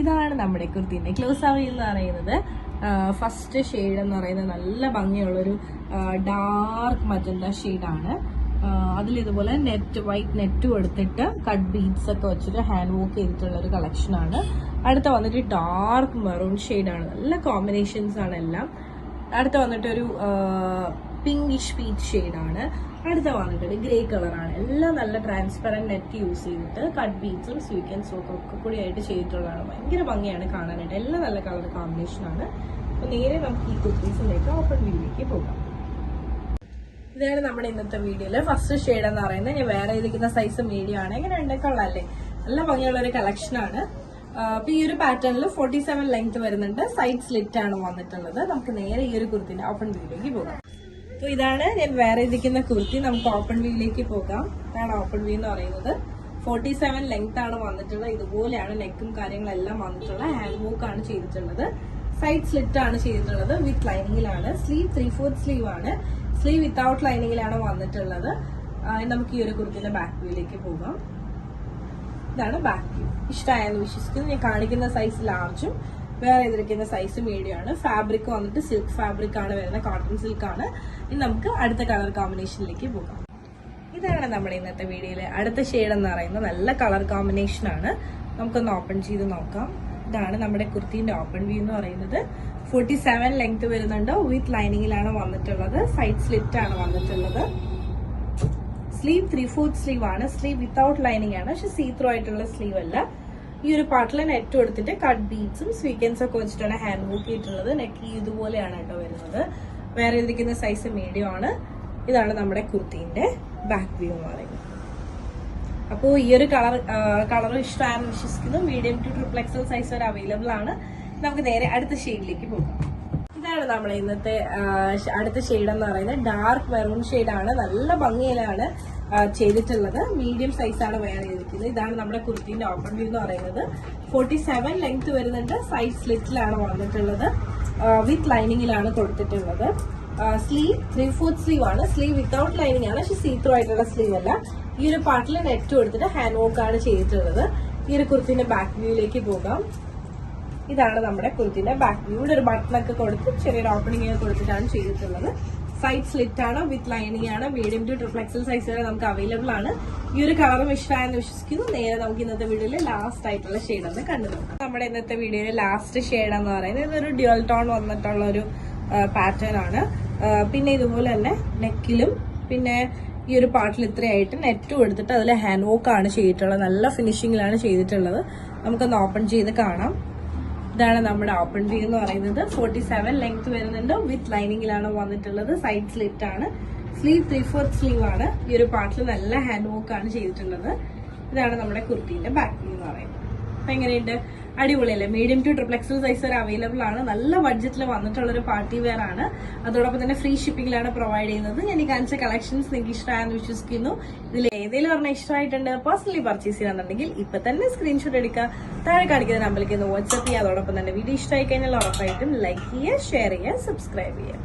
ഇതാണ് നമ്മുടെ കുർത്തിന്റെ ക്ലോസ് അവയിൽ എന്ന് പറയുന്നത്. ഫസ്റ്റ് ഷെയ്ഡ് എന്ന് പറയുന്നത് നല്ല ഭംഗിയുള്ളൊരു ഡാർക്ക് മജന്ത ഷെയ്ഡാണ്. അതിലിതുപോലെ വൈറ്റ് നെറ്റ് കൊടുത്തിട്ട് കട്ട് ബീഡ്സ് ഒക്കെ വെച്ചിട്ട് ഹാൻഡ് വർക്ക് ചെയ്തിട്ടുള്ള ഒരു കളക്ഷനാണ്. അടുത്ത വന്നിട്ട് ഡാർക്ക് മെറൂൺ ഷെയ്ഡാണ്. നല്ല കോമ്പിനേഷൻസ് ആണ് എല്ലാം. അടുത്ത വന്നിട്ട് ഒരു പിങ്കിഷ് പീച്ച് ഷെയ്ഡാണ്. അടുത്ത വന്നിട്ട് ഗ്രേ കളറാണ്. എല്ലാം നല്ല ട്രാൻസ്പെറന്റ് നെറ്റ് യൂസ് ചെയ്തിട്ട് കട്ട് ബീഡ്സും സ്വീക്കൻസും ഒക്കെ കൂടി ആയിട്ട് ചെയ്തിട്ടുള്ളതാണ്. ഭയങ്കര ഭംഗിയാണ് കാണാനായിട്ട്. എല്ലാം നല്ല കളർ കോമ്പിനേഷനാണ്. അപ്പൊ നേരെ നമുക്ക് ഈ കുർത്തീസിലേക്ക് ഓപ്പൺ വ്യൂയിലേക്ക് പോകാം. ഇതാണ് നമ്മുടെ ഇന്നത്തെ വീഡിയോയില് ഫസ്റ്റ് ഷെയ്ഡ് എന്ന് പറയുന്നത്. ഞാൻ വേറെ ഇരിക്കുന്ന സൈസ് മീഡിയം ആണ്. എങ്ങനെ ഉണ്ടൊക്കെയുള്ളല്ലേ, നല്ല ഭംഗിയുള്ള ഒരു കളക്ഷൻ ആണ്. അപ്പൊ ഈ ഒരു പാറ്റേണിൽ 47 ലെങ്ത് വരുന്നുണ്ട്. സൈഡ് സ്ലിറ്റ് ആണ് വന്നിട്ടുള്ളത്. നമുക്ക് നേരെ ഈ ഒരു കുർത്തിന്റെ ഓപ്പൺ വ്യൂയിലേക്ക് പോകാം. അപ്പൊ ഇതാണ് ഞാൻ വേറെ ഇരിക്കുന്ന കുർത്തി. നമുക്ക് ഓപ്പൺ വ്യൂയിലേക്ക് പോകാം. ഇതാണ് ഓപ്പൺ വ്യൂ എന്ന് പറയുന്നത്. 47 ലെങ്ത് ആണ് വന്നിട്ടുള്ളത്. ഇതുപോലെയാണ് നെക്കും കാര്യങ്ങളെല്ലാം വന്നിട്ടുള്ളത്. ഹാൻഡ് വർക്ക് ആണ് ചെയ്തിട്ടുള്ളത്. സൈഡ് സ്ലിറ്റ് ആണ് ചെയ്തിട്ടുള്ളത്. വിത്ത് ലൈനിങ്ങിലാണ്. സ്ലീവ് 3/4 സ്ലീവ് ആണ്. സ്ലീവ് വിത്തൗട്ട് ലൈനിങ്ങിലാണ് വന്നിട്ടുള്ളത്. നമുക്ക് ഈ ഒരു കുർത്തിന്റെ ബാക്ക് വ്യൂയിലേക്ക് പോകാം. ഇതാണ് ബാക്ക് വ്യൂ. ഇഷ്ടമായെന്ന് വിശ്വസിക്കുന്നു. ഞാൻ കാണിക്കുന്ന സൈസ് ലാർജും വേറെ ഇതിരിക്കുന്ന സൈസ് മീഡിയം ആണ്. ഫാബ്രിക് വന്നിട്ട് സിൽക്ക് ഫാബ്രിക് ആണ് വരുന്നത്. കോട്ടൺ സിൽക്ക് ആണ്. ഇനി നമുക്ക് അടുത്ത കളർ കോമ്പിനേഷനിലേക്ക് പോകാം. ഇതാണ് നമ്മുടെ ഇന്നത്തെ വീഡിയോയിലെ അടുത്ത ഷെയ്ഡ് എന്ന് പറയുന്നത്. നല്ല കളർ കോമ്പിനേഷൻ ആണ്. നമുക്കൊന്ന് ഓപ്പൺ ചെയ്ത് നോക്കാം. ഇതാണ് നമ്മുടെ കുർത്തിന്റെ ഓപ്പൺ വ്യൂ എന്ന് പറയുന്നത്. 47 ലെങ്ത് വരുന്നുണ്ട്. വിത്ത് ലൈനിങ്ങിലാണ് വന്നിട്ടുള്ളത്. സൈഡ് സ്ലിറ്റ് ആണ് വന്നിട്ടുള്ളത്. സ്ലീവ് 3/4 സ്ലീവ് ആണ്. സ്ലീവ് വിത്തൗട്ട് ലൈനിങ് ആണ്. പക്ഷെ സീ ത്രൂ ആയിട്ടുള്ള സ്ലീവ് അല്ല. ഈ ഒരു പാർട്ടിൽ നെറ്റ് കൊടുത്തിട്ട് കട്ട് ബീഡ്സും സ്വീക്കൻസ് ഒക്കെ വെച്ചിട്ടാണ് ഹാൻഡ് വർക്ക് ചെയ്തിട്ടുള്ളത്. നെക്ക് ഇതുപോലെയാണ് കേട്ടോ വരുന്നത്. വേറെ ഇരിക്കുന്ന സൈസ് മീഡിയം ആണ്. ഇതാണ് നമ്മുടെ കുർത്തിന്റെ ബാക്ക് വ്യൂ എന്ന് പറയുന്നത്. അപ്പോൾ ഈ ഒരു കളർ ഇഷ്ടമാണെന്ന് വിശ്വസിക്കുന്നു. മീഡിയം ടു XXL സൈസ് വരെ അവൈലബിൾ ആണ്. നമുക്ക് നേരെ അടുത്ത ഷെയ്ഡിലേക്ക് പോകാം. ഇതാണ് നമ്മുടെ ഇന്നത്തെ അടുത്ത ഷെയ്ഡ് എന്ന് പറയുന്നത്. ഡാർക്ക് മെറൂൺ ഷെയ്ഡാണ്. നല്ല ഭംഗിയിലാണ് ചെയ്തിട്ടുള്ളത്. മീഡിയം സൈസാണ് വേറെ ഇരിക്കുന്നത്. ഇതാണ് നമ്മുടെ കുർത്തിന്റെ ഓപ്പൺ വ്യൂ എന്ന് പറയുന്നത്. 47 ലെങ്ത് വരുന്നുണ്ട്. സൈഡ് സ്ലിറ്റിലാണ് വന്നിട്ടുള്ളത്. വിത്ത് ലൈനിങ്ങിലാണ് കൊടുത്തിട്ടുള്ളത്. സ്ലീവ് 3/4 സ്ലീവ് ആണ്. സ്ലീവ് വിത്തൗട്ട് ലൈനിങ് ആണ്. പക്ഷെ സീ ത്രൂ ആയിട്ടുള്ള സ്ലീവ് അല്ല. ഈ ഒരു പാർട്ടിൽ നെറ്റ് കൊടുത്തിട്ട് ഹാൻഡ് വർക്ക് ആണ് ചെയ്തിട്ടുള്ളത്. ഈ ഒരു കുർത്തിന്റെ ബാക്ക് വ്യൂയിലേക്ക് പോകാം. ഇതാണ് നമ്മുടെ കുർത്തിന്റെ ബാക്ക് വ്യൂ. ഇവിടെ ഒരു ബട്ടണൊക്കെ കൊടുത്ത് ചെറിയൊരു ഓപ്പണിംഗ് ഒക്കെ കൊടുത്തിട്ടാണ് ചെയ്തിട്ടുള്ളത്. സൈഡ് സ്ലിറ്റ് ആണ്. വിത്ത് ലൈനിങ് ആണ്. മീഡിയം ടു XXL സൈസ് വരെ നമുക്ക് അവൈലബിൾ ആണ്. ഈ ഒരു കളറും ഇഷ്ടമായെന്ന് വിശ്വസിക്കുന്നു. നേരെ നമുക്ക് ഇന്നത്തെ വീഡിയോയിലെ ലാസ്റ്റ് ആയിട്ടുള്ള ഷെയ്ഡ് ഒന്ന് കണ്ടു നോക്കാം. നമ്മുടെ ഇന്നത്തെ വീഡിയോയിലെ ലാസ്റ്റ് ഷെയ്ഡ് എന്ന് പറയുന്നത് ഇതൊരു ഡ്യുവൽ ടോൺ വന്നിട്ടുള്ള ഒരു പാറ്റേൺ ആണ്. പിന്നെ ഇതുപോലെ തന്നെ നെക്കിലും പിന്നെ ഈ ഒരു പാർട്ടിൽ ഇത്രയായിട്ട് നെറ്റ് കൊടുത്തിട്ട് അതിൽ ഹാൻഡ് വർക്ക് ആണ് ചെയ്തിട്ടുള്ളത്. നല്ല ഫിനിഷിങ്ങിലാണ് ചെയ്തിട്ടുള്ളത്. നമുക്കൊന്ന് ഓപ്പൺ ചെയ്ത് കാണാം. ഇതാണ് നമ്മുടെ ഓപ്പൺ വ്യൂ എന്ന് പറയുന്നത്. 47 ലെങ്ത് വരുന്നുണ്ട്. വിത്ത് ലൈനിങ്ങിലാണ് വന്നിട്ടുള്ളത്. സൈഡ് സ്ലിറ്റ് ആണ്. സ്ലീവ് 3/4 സ്ലീവ് ആണ്. ഈ ഒരു പാർട്ടിൽ നല്ല ഹാൻഡ് വർക്ക് ആണ് ചെയ്തിട്ടുള്ളത്. ഇതാണ് നമ്മുടെ കുർത്തിന്റെ ബാക്ക് വ്യൂ എന്ന് പറയുന്നത്. അപ്പൊ എങ്ങനെയുണ്ട്? അടിപൊളിയല്ലേ? മീഡിയം ടു XXL സൈസ് വരെ അവൈലബിൾ ആണ്. നല്ല ബഡ്ജറ്റിൽ വന്നിട്ടുള്ള ഒരു പാർട്ടി വെയർ ആണ്. അതോടൊപ്പം തന്നെ ഫ്രീ ഷിപ്പിംഗിലാണ് പ്രൊവൈഡ് ചെയ്യുന്നത്. ഞാൻ ഈ കാണിച്ച കളക്ഷൻസ് നിങ്ങൾക്ക് ഇഷ്ടമായെന്ന് വിശ്വസിക്കുന്നു. ഇതിൽ ഏതെങ്കിലും ഒരെണ്ണം ഇഷ്ടമായിട്ടുണ്ട്, പേഴ്സണലി പർച്ചേസ് ചെയ്യാന്നുണ്ടെങ്കിൽ ഇപ്പൊ തന്നെ സ്ക്രീൻഷോട്ട് എടുക്കുക. താഴെ കാണിക്കുന്ന നമ്പറിലേക്ക് ഒന്ന് വാട്സ്ആപ്പ് ചെയ്യുക. അതോടൊപ്പം തന്നെ വീഡിയോ ഇഷ്ടമായി കഴിഞ്ഞാൽ ഉറപ്പായിട്ടും ലൈക്ക് ചെയ്യുക, ഷെയർ ചെയ്യുക, സബ്സ്ക്രൈബ് ചെയ്യുക.